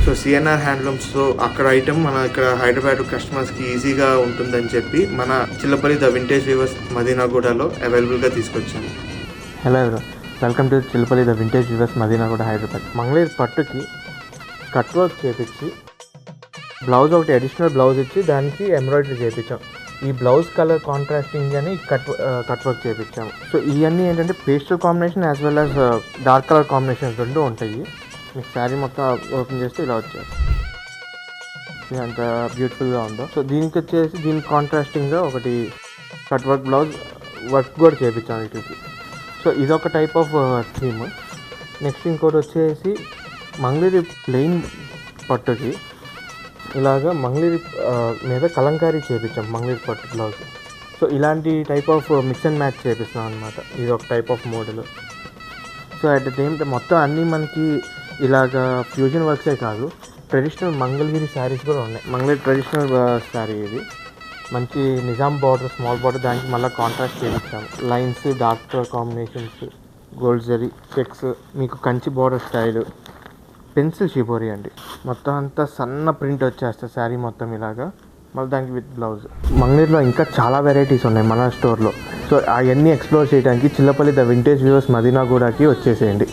So CNR హ్యాండ్లూమ్స్లో అక్కడ item మన ఇక్కడ హైదరాబాద్ కస్టమర్స్కి ఈజీగా ఉంటుందని చెప్పి మన చిల్లపల్లి ద వింటేజ్ వీవర్స్ మదీనాగూడలో అవైలబుల్గా తీసుకొచ్చాము. హలో ఎవరు, welcome to Chillapalli the vintage weavers Madinaguda Hyderabad. Mangalagiri పట్టుకి కట్ వర్క్ చేపించి బ్లౌజ్ ఒకటి అడిషనల్ బ్లౌజ్ ఇచ్చి దానికి ఎంబ్రాయిడరీ చేయించాం. ఈ బ్లౌజ్ కలర్ కాంట్రాస్టింగ్ అని కట్ వర్క్ చేయించాము. సో ఇవన్నీ ఏంటంటే pastel combination as well as dark colour combinations రెండు ఉంటాయి. మీకు శారీ మొత్తం ఓపెన్ చేస్తే ఇలా వచ్చేది, ఇది అంత బ్యూటిఫుల్గా ఉందో. సో దీనికి వచ్చేసి దీనికి కాంట్రాస్టింగ్గా ఒకటి కట్ వర్క్ బ్లౌజ్ వర్క్ కూడా చేయించాం వీటికి. సో ఇదొక టైప్ ఆఫ్ థీమ్. నెక్స్ట్ ఇంకోటి వచ్చేసి మంగళగిరి ప్లెయిన్ పట్టుకి ఇలాగా మంగళగిరి మీద కలంకారీ చేయించాం మంగళగిరి పట్టు బ్లౌజ్. సో ఇలాంటి type of mix and match చేపిస్తాం అనమాట. ఇది ఒక type of model. So at the same time మొత్తం అన్నీ మనకి ఇలాగా ఫ్యూజన్ వర్క్సే కాదు, ట్రెడిషనల్ మంగళగిరి శారీస్ కూడా ఉన్నాయి. మంగళగిరి ట్రెడిషనల్ శారీ ఇది, మంచి నిజాం బార్డర్, స్మాల్ బార్డర్, దానికి మళ్ళీ కాంట్రాస్ట్ చేయించాము. Lines, dark colour combinations, gold zari checks, మీకు Kanchi border style, pencil shibori అండి. మొత్తం అంతా సన్న ప్రింట్ వచ్చేస్తుంది శారీ మొత్తం ఇలాగా, మళ్ళీ దానికి విత్ బ్లౌజ్. మంగళగిరిలో ఇంకా చాలా వెరైటీస్ ఉన్నాయి మన స్టోర్లో. సో అవన్నీ ఎక్స్ప్లోర్ చేయడానికి చిల్లపల్లి ద వింటేజ్ వీవర్స్ మదీనాగూడకి వచ్చేసేయండి.